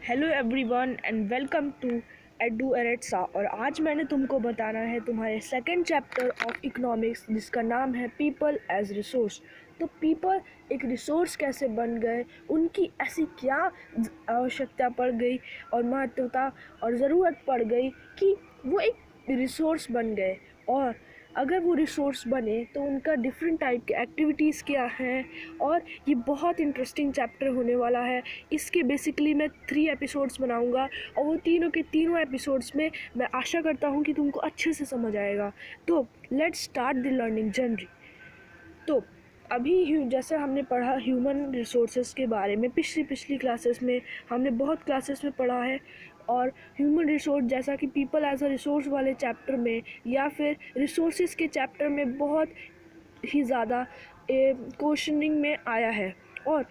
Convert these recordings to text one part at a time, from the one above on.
Hello everyone and welcome to एडू एरेट्सा। और आज मैंने तुमको बताना है तुम्हारे सेकंड चैप्टर ऑफ इकोनॉमिक्स जिसका नाम है पीपल एज रिसोर्स। तो पीपल एक रिसोर्स कैसे बन गए, उनकी ऐसी क्या आवश्यकता पड़ गई और महत्वता और ज़रूरत पड़ गई कि वो एक रिसोर्स बन गए, और अगर वो रिसोर्स बने तो उनका डिफरेंट टाइप के एक्टिविटीज़ क्या हैं। और ये बहुत इंटरेस्टिंग चैप्टर होने वाला है। इसके बेसिकली मैं 3 एपिसोड्स बनाऊंगा और वो तीनों के तीनों एपिसोड्स में मैं आशा करता हूँ कि तुमको अच्छे से समझ आएगा। तो let's start the learning journey. तो अभी जैसे हमने पढ़ा ह्यूमन रिसोर्सेज के बारे में, पिछली क्लासेस में हमने बहुत क्लासेस में पढ़ा है। और ह्यूमन रिसोर्स जैसा कि पीपल एज अ रिसोर्स वाले चैप्टर में या फिर रिसोर्सेज के चैप्टर में बहुत ही ज़्यादा क्वेश्चनिंग में आया है, और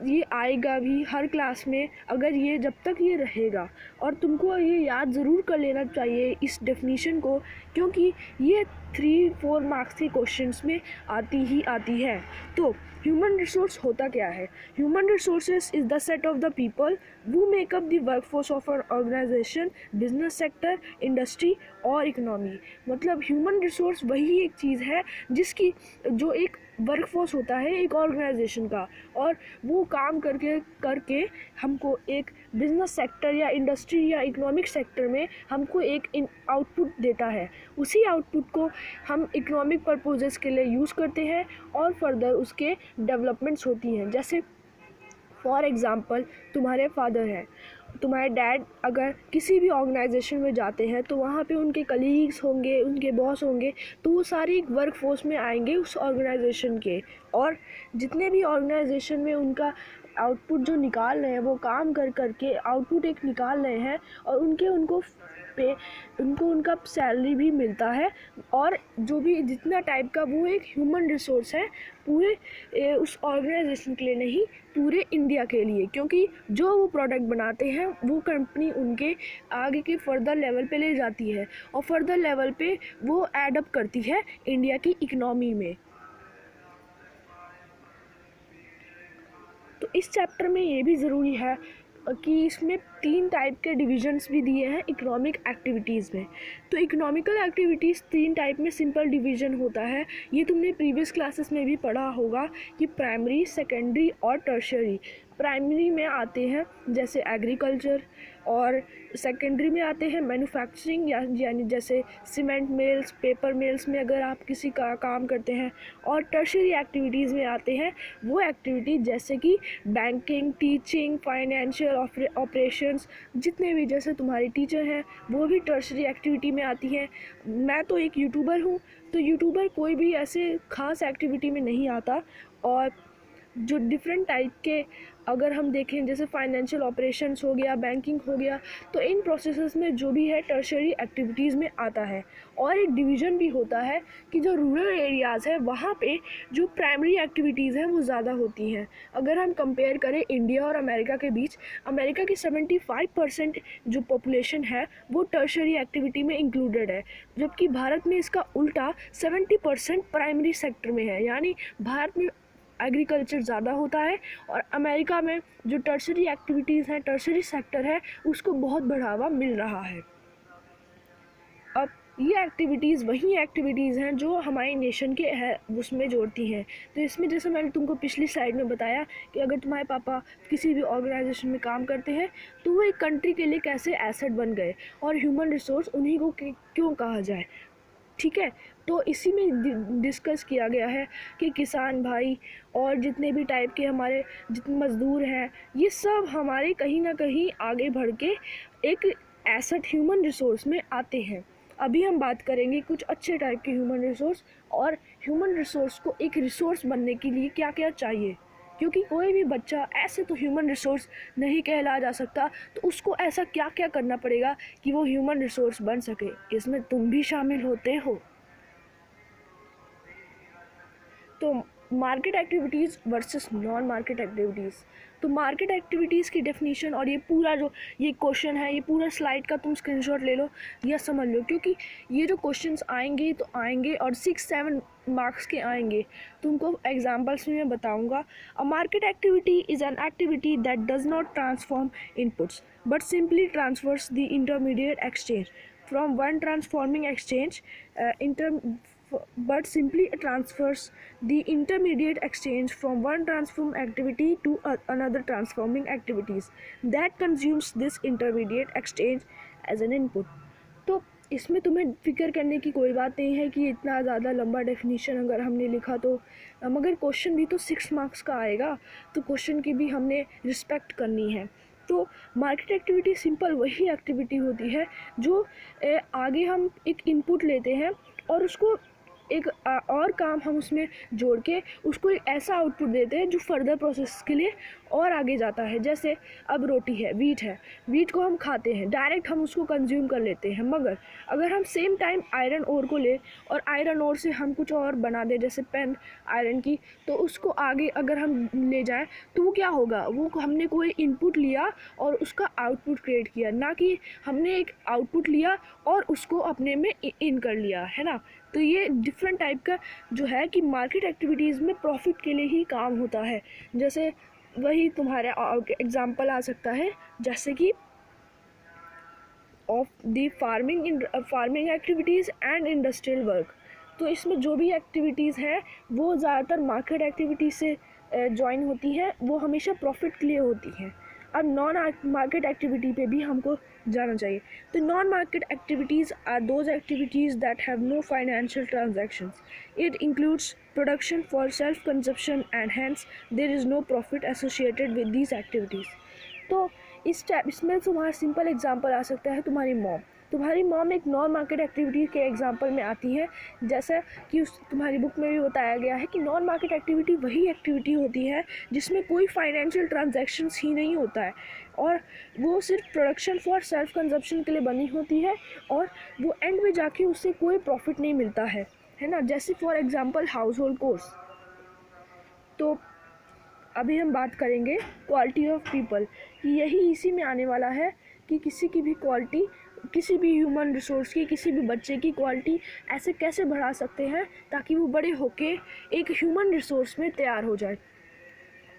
ये आएगा भी हर क्लास में अगर ये जब तक ये रहेगा। और तुमको ये याद ज़रूर कर लेना चाहिए इस डेफिनीशन को, क्योंकि ये 3-4 मार्क्स के क्वेश्चंस में आती ही आती है। तो ह्यूमन रिसोर्स होता क्या है? Human resources is the set of the people who make up the workforce of an organisation, business sector, industry और इकोनॉमी। मतलब ह्यूमन रिसोर्स वही एक चीज़ है जिसकी जो एक वर्कफोर्स होता है एक ऑर्गेनाइजेशन का, और वो काम करके करके हमको एक बिजनेस सेक्टर या इंडस्ट्री या इकोनॉमिक सेक्टर में हमको एक आउटपुट देता है। उसी आउटपुट को हम इकोनॉमिक पर्पसेस के लिए यूज़ करते हैं और फर्दर उसके डेवलपमेंट्स होती हैं। जैसे फॉर एग्ज़ाम्पल तुम्हारे फादर हैं, तुम्हारे डैड अगर किसी भी ऑर्गेनाइजेशन में जाते हैं तो वहाँ पे उनके कलीग्स होंगे, उनके बॉस होंगे, तो वो सारे एक वर्क फोर्स में आएंगे उस ऑर्गेनाइजेशन के। और जितने भी ऑर्गेनाइजेशन में उनका आउटपुट जो निकाल रहे हैं वो काम कर करके आउटपुट एक निकाल रहे हैं, और उनको पे उनका सैलरी भी मिलता है। और जो भी जितना टाइप का वो एक ह्यूमन रिसोर्स है पूरे उस ऑर्गेनाइजेशन के लिए नहीं, पूरे इंडिया के लिए, क्योंकि जो वो प्रोडक्ट बनाते हैं वो कंपनी उनके आगे के फर्दर लेवल पे ले जाती है और फर्दर लेवल पे वो ऐड अप करती है इंडिया की इकोनॉमी में। तो इस चैप्टर में ये भी ज़रूरी है कि इसमें 3 टाइप के डिविजन्स भी दिए हैं इकोनॉमिक एक्टिविटीज़ में। तो इकोनॉमिकल एक्टिविटीज़ 3 टाइप में सिंपल डिवीज़न होता है। ये तुमने प्रीवियस क्लासेस में भी पढ़ा होगा कि प्राइमरी, सेकेंडरी और टर्शियरी। प्राइमरी में आते हैं जैसे एग्रीकल्चर, और सेकेंडरी में आते हैं मैन्युफैक्चरिंग यानी जैसे सीमेंट मिल्स, पेपर मिल्स में अगर आप किसी का काम करते हैं। और टर्शियरी एक्टिविटीज़ में आते हैं वो एक्टिविटी जैसे कि बैंकिंग, टीचिंग, फाइनेंशियल ऑपरेशंस, जितने भी जैसे तुम्हारे टीचर हैं वो भी टर्शियरी एक्टिविटी में आती हैं। मैं तो एक यूट्यूबर हूँ, तो यूट्यूबर कोई भी ऐसे खास एक्टिविटी में नहीं आता। और जो डिफरेंट टाइप के अगर हम देखें जैसे फाइनेंशियल ऑपरेशंस हो गया, बैंकिंग हो गया, तो इन प्रोसेसेस में जो भी है टर्शियरी एक्टिविटीज़ में आता है। और एक डिवीज़न भी होता है कि जो रूरल एरियाज़ है वहाँ पे जो प्राइमरी एक्टिविटीज़ हैं वो ज़्यादा होती हैं। अगर हम कंपेयर करें इंडिया और अमेरिका के बीच, अमेरिका की 75% जो पॉपुलेशन है वो टर्शियरी एक्टिविटी में इंक्लूडेड है, जबकि भारत में इसका उल्टा 70% प्राइमरी सेक्टर में है। यानी भारत में एग्रीकल्चर ज़्यादा होता है और अमेरिका में जो टर्शियरी एक्टिविटीज़ हैं, टर्शियरी सेक्टर है, उसको बहुत बढ़ावा मिल रहा है। अब ये एक्टिविटीज़ वही एक्टिविटीज़ हैं जो हमारी नेशन के है उसमें जोड़ती हैं। तो इसमें जैसे मैंने तुमको पिछली स्लाइड में बताया कि अगर तुम्हारे पापा किसी भी ऑर्गेनाइजेशन में काम करते हैं तो वो एक कंट्री के लिए कैसे एसेट बन गए, और ह्यूमन रिसोर्स उन्हीं को क्यों कहा जाए। ठीक है, तो इसी में डिस्कस किया गया है कि किसान भाई और जितने भी टाइप के हमारे जितने मज़दूर हैं, ये सब हमारे कहीं ना कहीं आगे बढ़ के एक एसेट ह्यूमन रिसोर्स में आते हैं। अभी हम बात करेंगे कुछ अच्छे टाइप के ह्यूमन रिसोर्स, और ह्यूमन रिसोर्स को एक रिसोर्स बनने के लिए क्या क्या चाहिए, क्योंकि कोई भी बच्चा ऐसे तो ह्यूमन रिसोर्स नहीं कहला जा सकता, तो उसको ऐसा क्या क्या करना पड़ेगा कि वो ह्यूमन रिसोर्स बन सके। इसमें तुम भी शामिल होते हो। तो market activities versus non market activities. तो मार्केट एक्टिविटीज़ की डेफिनेशन और ये पूरा जो ये क्वेश्चन है, ये पूरा स्लाइड का तुम स्क्रीनशॉट ले लो या समझ लो, क्योंकि ये जो क्वेश्चंस आएंगे तो आएंगे और 6-7 मार्क्स के आएंगे। तुमको एग्जांपल्स में मैं बताऊंगा। A market activity is an activity that does not transform inputs but simply transverse the intermediate exchange from one transforming exchange but simply transfers the intermediate exchange from one transform activity to another transforming activities that consumes this intermediate exchange as an input। तो इसमें तुम्हें फिक्र करने की कोई बात नहीं है कि इतना ज़्यादा लंबा डेफिनेशन अगर हमने लिखा तो, मगर क्वेश्चन भी तो 6 मार्क्स का आएगा, तो क्वेश्चन की भी हमने रिस्पेक्ट करनी है। तो मार्केट एक्टिविटी सिंपल वही एक्टिविटी होती है जो आगे हम एक इनपुट लेते हैं और उसको एक और काम हम उसमें जोड़ के उसको एक ऐसा आउटपुट देते हैं जो फर्दर प्रोसेस के लिए और आगे जाता है। जैसे अब रोटी है, वीट को हम खाते हैं, डायरेक्ट हम उसको कंज्यूम कर लेते हैं, मगर अगर हम सेम टाइम आयरन ओर को ले और आयरन ओर से हम कुछ और बना दें, जैसे पेन आयरन की, तो उसको आगे अगर हम ले जाएं तो वो क्या होगा, वो हमने कोई इनपुट लिया और उसका आउटपुट क्रिएट किया, ना कि हमने एक आउटपुट लिया और उसको अपने में इन कर लिया, है ना। तो ये डिफरेंट टाइप का जो है कि मार्केट एक्टिविटीज़ में प्रॉफिट के लिए ही काम होता है। जैसे वही तुम्हारा एग्जांपल आ सकता है, जैसे कि of the farming activities and industrial work. तो इसमें जो भी एक्टिविटीज़ हैं वो ज़्यादातर मार्केट एक्टिविटीज़ से ज्वाइन होती हैं, वो हमेशा प्रॉफिट के लिए होती हैं। अब नॉन मार्केट एक्टिविटी पे भी हमको जाना चाहिए। तो non market activities are those activities that have no financial transactions. It includes production for self consumption and hence there is no profit associated with these activities. तो इसमें तुम्हारा सिंपल एग्जांपल आ सकता है तुम्हारी मॉम एक नॉन मार्केट एक्टिविटी के example में आती है। जैसा कि तुम्हारी बुक में भी बताया गया है कि नॉन मार्केट एक्टिविटी वही एक्टिविटी होती है जिसमें कोई फाइनेंशियल ट्रांजैक्शंस ही नहीं होता है और वो सिर्फ प्रोडक्शन फॉर सेल्फ कंजप्शन के लिए बनी होती है और वो एंड में जाके उससे कोई प्रॉफिट नहीं मिलता है ना। जैसे for example house hold course. तो अभी हम बात करेंगे क्वालिटी ऑफ पीपल, यही इसी में आने वाला है कि किसी की भी क्वालिटी, किसी भी ह्यूमन रिसोर्स की, किसी भी बच्चे की क्वालिटी ऐसे कैसे बढ़ा सकते हैं ताकि वो बड़े होके एक ह्यूमन रिसोर्स में तैयार हो जाए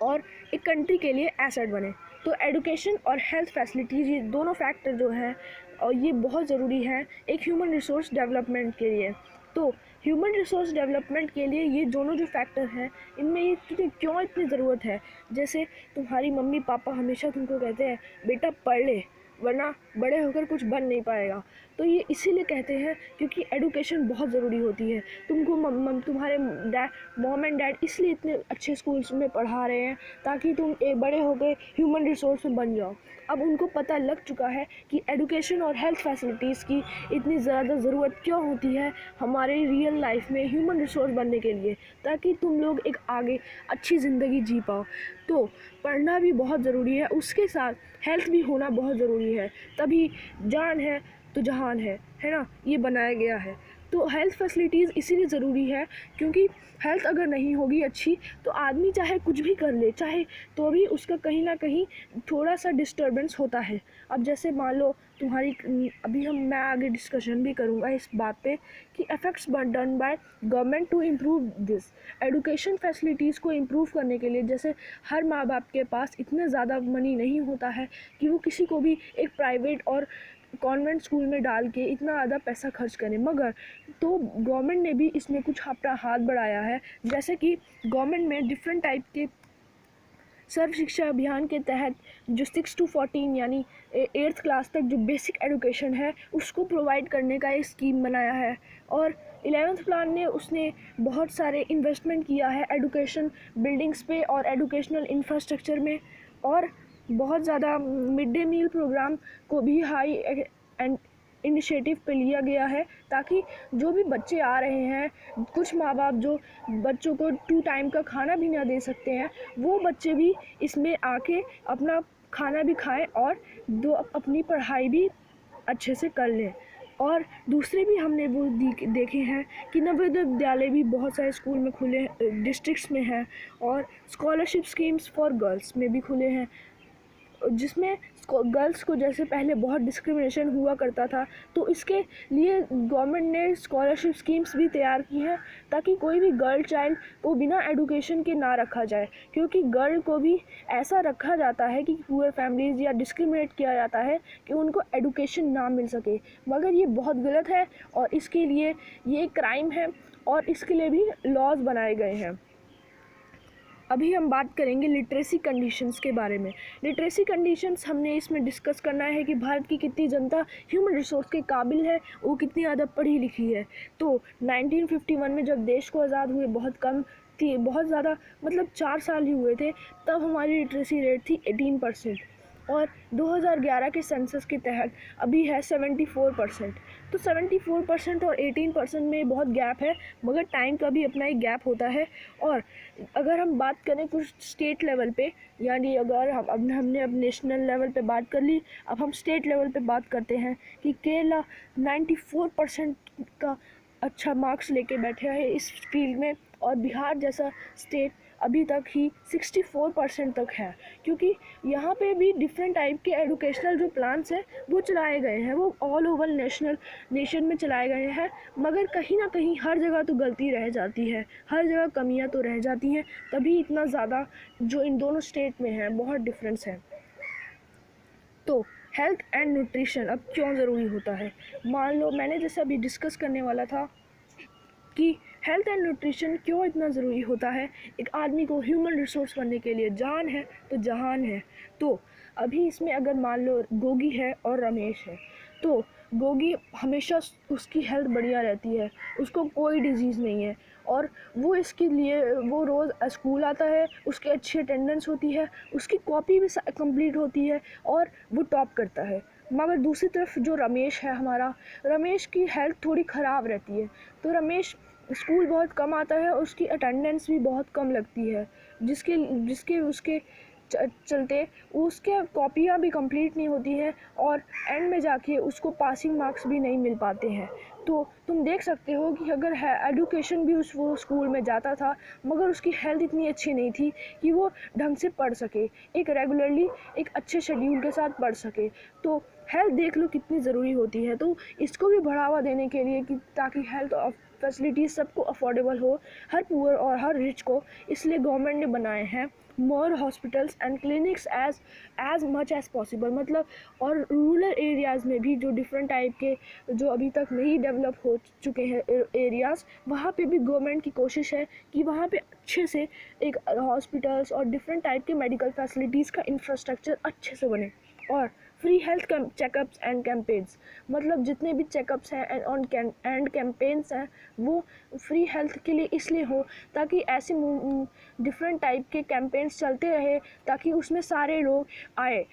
और एक कंट्री के लिए एसेट बने। तो एजुकेशन और हेल्थ फैसिलिटीज़, ये दोनों फैक्टर जो हैं और ये बहुत ज़रूरी है एक ह्यूमन रिसोर्स डेवलपमेंट के लिए। तो ह्यूमन रिसोर्स डेवलपमेंट के लिए ये दोनों जो फैक्टर हैं इनमें ये क्यों इतनी ज़रूरत है। जैसे तुम्हारी मम्मी पापा हमेशा तुमको कहते हैं बेटा पढ़ ले वरना बड़े होकर कुछ बन नहीं पाएगा, तो ये इसीलिए कहते हैं क्योंकि एजुकेशन बहुत ज़रूरी होती है। तुमको तुम्हारे मॉम एंड डैड इसलिए इतने अच्छे स्कूल्स में पढ़ा रहे हैं ताकि तुम एक बड़े होकर ह्यूमन रिसोर्स में बन जाओ। अब उनको पता लग चुका है कि एजुकेशन और हेल्थ फैसिलिटीज़ की इतनी ज़्यादा ज़रूरत क्यों होती है हमारे रियल लाइफ में ह्यूमन रिसोर्स बनने के लिए, ताकि तुम लोग एक आगे अच्छी ज़िंदगी जी पाओ। तो पढ़ना भी बहुत ज़रूरी है, उसके साथ हेल्थ भी होना बहुत ज़रूरी है, तभी जान है तो जहान है ना, ये बनाया गया है। तो हेल्थ फैसिलिटीज़ इसीलिए ज़रूरी है क्योंकि हेल्थ अगर नहीं होगी अच्छी तो आदमी चाहे कुछ भी कर ले, चाहे तो भी उसका कहीं ना कहीं थोड़ा सा डिस्टर्बेंस होता है। अब जैसे मान लो तुम्हारी, मैं आगे डिस्कशन भी करूँगा इस बात पे कि effects done by government to improve this. Education facilities को इम्प्रूव करने के लिए जैसे हर माँ बाप के पास इतना ज़्यादा मनी नहीं होता है कि वो किसी को भी एक प्राइवेट और कॉन्वेंट स्कूल में डाल के इतना ज़्यादा पैसा खर्च करें, मगर तो गवर्नमेंट ने भी इसमें कुछ अपना हाथ बढ़ाया है। जैसे कि गवर्नमेंट में डिफरेंट टाइप के सर्व शिक्षा अभियान के तहत जो 6 to 14 यानी 8th क्लास तक जो बेसिक एजुकेशन है उसको प्रोवाइड करने का एक स्कीम बनाया है। और 11th प्लान ने उसने बहुत सारे इन्वेस्टमेंट किया है एजुकेशन बिल्डिंग्स पे और एजुकेशनल इंफ्रास्ट्रक्चर में, और बहुत ज़्यादा मिड डे मील प्रोग्राम को भी हाई एंड इनिशिएटिव पे लिया गया है ताकि जो भी बच्चे आ रहे हैं, कुछ माँ बाप जो बच्चों को 2 टाइम का खाना भी ना दे सकते हैं, वो बच्चे भी इसमें आके अपना खाना भी खाएं और अपनी पढ़ाई भी अच्छे से कर लें। और दूसरे भी हमने वो देखे हैं कि नवोदय विद्यालय भी बहुत सारे स्कूल में खुले डिस्ट्रिक्ट्स में हैं, और स्कॉलरशिप स्कीम्स फॉर गर्ल्स में भी खुले हैं, जिसमें गर्ल्स को जैसे पहले बहुत डिस्क्रिमिनेशन हुआ करता था, तो इसके लिए गवर्नमेंट ने स्कॉलरशिप स्कीम्स भी तैयार की हैं ताकि कोई भी गर्ल चाइल्ड को बिना एडुकेशन के ना रखा जाए, क्योंकि गर्ल को भी ऐसा रखा जाता है कि पुअर फैमिलीज़ या डिस्क्रिमिनेट किया जाता है कि उनको एडुकेशन ना मिल सके, मगर ये बहुत गलत है और इसके लिए ये क्राइम है और इसके लिए भी लॉज बनाए गए हैं। अभी हम बात करेंगे लिटरेसी कंडीशंस के बारे में। लिटरेसी कंडीशंस हमने इसमें डिस्कस करना है कि भारत की कितनी जनता ह्यूमन रिसोर्स के काबिल है, वो कितनी ज़्यादा पढ़ी लिखी है। तो 1951 में जब देश को आज़ाद हुए बहुत कम थी, बहुत ज़्यादा मतलब 4 साल ही हुए थे, तब हमारी लिटरेसी रेट थी 18%, और 2011 के सेंसस के तहत अभी है 74%। तो 74% और 18% में बहुत गैप है, मगर टाइम का भी अपना एक गैप होता है। और अगर हम बात करें कुछ स्टेट लेवल पे, यानी अगर हमने अब नेशनल लेवल पे बात कर ली, अब हम स्टेट लेवल पे बात करते हैं कि केरला 94% का अच्छा मार्क्स लेके बैठे है इस फील्ड में, और बिहार जैसा स्टेट अभी तक ही 64% तक है, क्योंकि यहाँ पे भी डिफरेंट टाइप के एजुकेशनल जो प्लान्स हैं वो चलाए गए हैं, वो ऑल ओवर नेशन में चलाए गए हैं, मगर कहीं ना कहीं हर जगह तो गलती रह जाती है, हर जगह कमियाँ तो रह जाती हैं, तभी इतना ज़्यादा जो इन दोनों स्टेट में है बहुत डिफरेंस है। तो हेल्थ एंड न्यूट्रिशन अब क्यों ज़रूरी होता है? मान लो मैंने जैसे अभी डिस्कस करने वाला था कि हेल्थ एंड न्यूट्रिशन क्यों इतना ज़रूरी होता है। एक आदमी को ह्यूमन रिसोर्स बनने के लिए जान है तो जहान है। तो अभी इसमें अगर मान लो गोगी है और रमेश है, तो गोगी हमेशा उसकी हेल्थ बढ़िया रहती है, उसको कोई डिजीज़ नहीं है, और वो इसके लिए वो रोज़ स्कूल आता है, उसकी अच्छी अटेंडेंस होती है, उसकी कॉपी भी कंप्लीट होती है और वो टॉप करता है। मगर दूसरी तरफ जो रमेश है हमारा, रमेश की हेल्थ थोड़ी ख़राब रहती है, तो रमेश स्कूल बहुत कम आता है और उसकी अटेंडेंस भी बहुत कम लगती है, जिसके जिसके उसके चलते उसके कॉपियाँ भी कंप्लीट नहीं होती हैं और एंड में जाके उसको पासिंग मार्क्स भी नहीं मिल पाते हैं। तो तुम देख सकते हो कि अगर है एडुकेशन भी वो स्कूल में जाता था, मगर उसकी हेल्थ इतनी अच्छी नहीं थी कि वो ढंग से पढ़ सके, एक रेगुलरली एक अच्छे शेड्यूल के साथ पढ़ सके। तो हेल्थ देख लो कितनी ज़रूरी होती है, तो इसको भी बढ़ावा देने के लिए कि ताकि हेल्थ फैसिलिटीज़ सबको अफोर्डेबल हो, हर पुअर और हर रिच को, इसलिए गवर्नमेंट ने बनाए हैं more hospitals and clinics as much as possible. मतलब और रूरल एरियाज़ में भी जो डिफरेंट टाइप के जो अभी तक नहीं डेवलप हो चुके हैं एरियाज़, वहाँ पे भी गवर्नमेंट की कोशिश है कि वहाँ पे अच्छे से एक हॉस्पिटल्स और डिफरेंट टाइप के मेडिकल फैसिलिटीज़ का इंफ्रास्ट्रक्चर अच्छे से बने। और free health checkups and campaigns, मतलब जितने भी चेकअप्स हैं एंड कैंपेन्स हैं वो फ्री हेल्थ के लिए इसलिए हो ताकि ऐसे डिफरेंट टाइप के कैंपेन्स चलते रहे ताकि उसमें सारे लोग आए।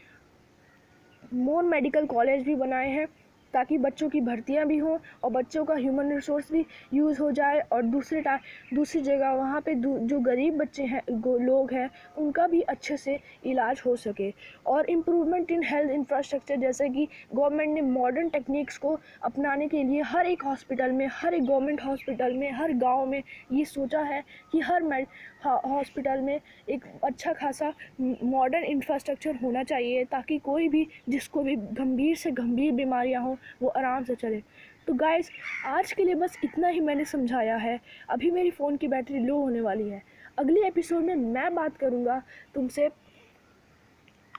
मोर मेडिकल कॉलेज भी बनाए हैं ताकि बच्चों की भर्तियां भी हों और बच्चों का ह्यूमन रिसोर्स भी यूज़ हो जाए, और दूसरी जगह वहाँ पे जो गरीब बच्चे हैं लोग हैं उनका भी अच्छे से इलाज हो सके। और इम्प्रूवमेंट इन हेल्थ इंफ्रास्ट्रक्चर, जैसे कि गवर्नमेंट ने मॉडर्न टेक्निक्स को अपनाने के लिए हर एक हॉस्पिटल में, हर एक गवर्नमेंट हॉस्पिटल में, हर गाँव में ये सोचा है कि हर हॉस्पिटल में एक अच्छा खासा मॉडर्न इंफ्रास्ट्रक्चर होना चाहिए ताकि कोई भी जिसको भी गंभीर से गंभीर बीमारियां हों वो आराम से चले। तो गाइस, आज के लिए बस इतना ही मैंने समझाया है। अभी मेरी फ़ोन की बैटरी लो होने वाली है। अगले एपिसोड में मैं बात करूँगा तुमसे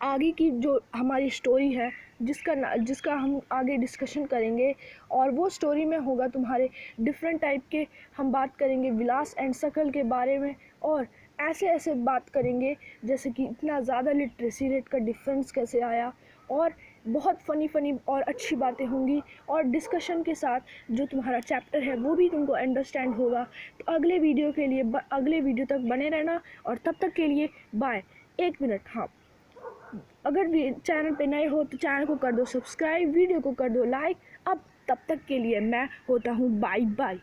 आगे की जो हमारी स्टोरी है, जिसका हम आगे डिस्कशन करेंगे, और वो स्टोरी में होगा तुम्हारे डिफरेंट टाइप के, हम बात करेंगे विलास एंड सकल के बारे में, और ऐसे बात करेंगे जैसे कि इतना ज़्यादा लिटरेसी रेट का डिफरेंस कैसे आया, और बहुत फ़नी और अच्छी बातें होंगी, और डिस्कशन के साथ जो तुम्हारा चैप्टर है वो भी तुमको अंडरस्टैंड होगा। तो अगले वीडियो तक बने रहना, और तब तक के लिए बाय। 1 मिनट, हाँ, अगर चैनल पे नए हो तो चैनल को कर दो सब्सक्राइब, वीडियो को कर दो लाइक। अब तब तक के लिए मैं होता हूँ बाय बाय।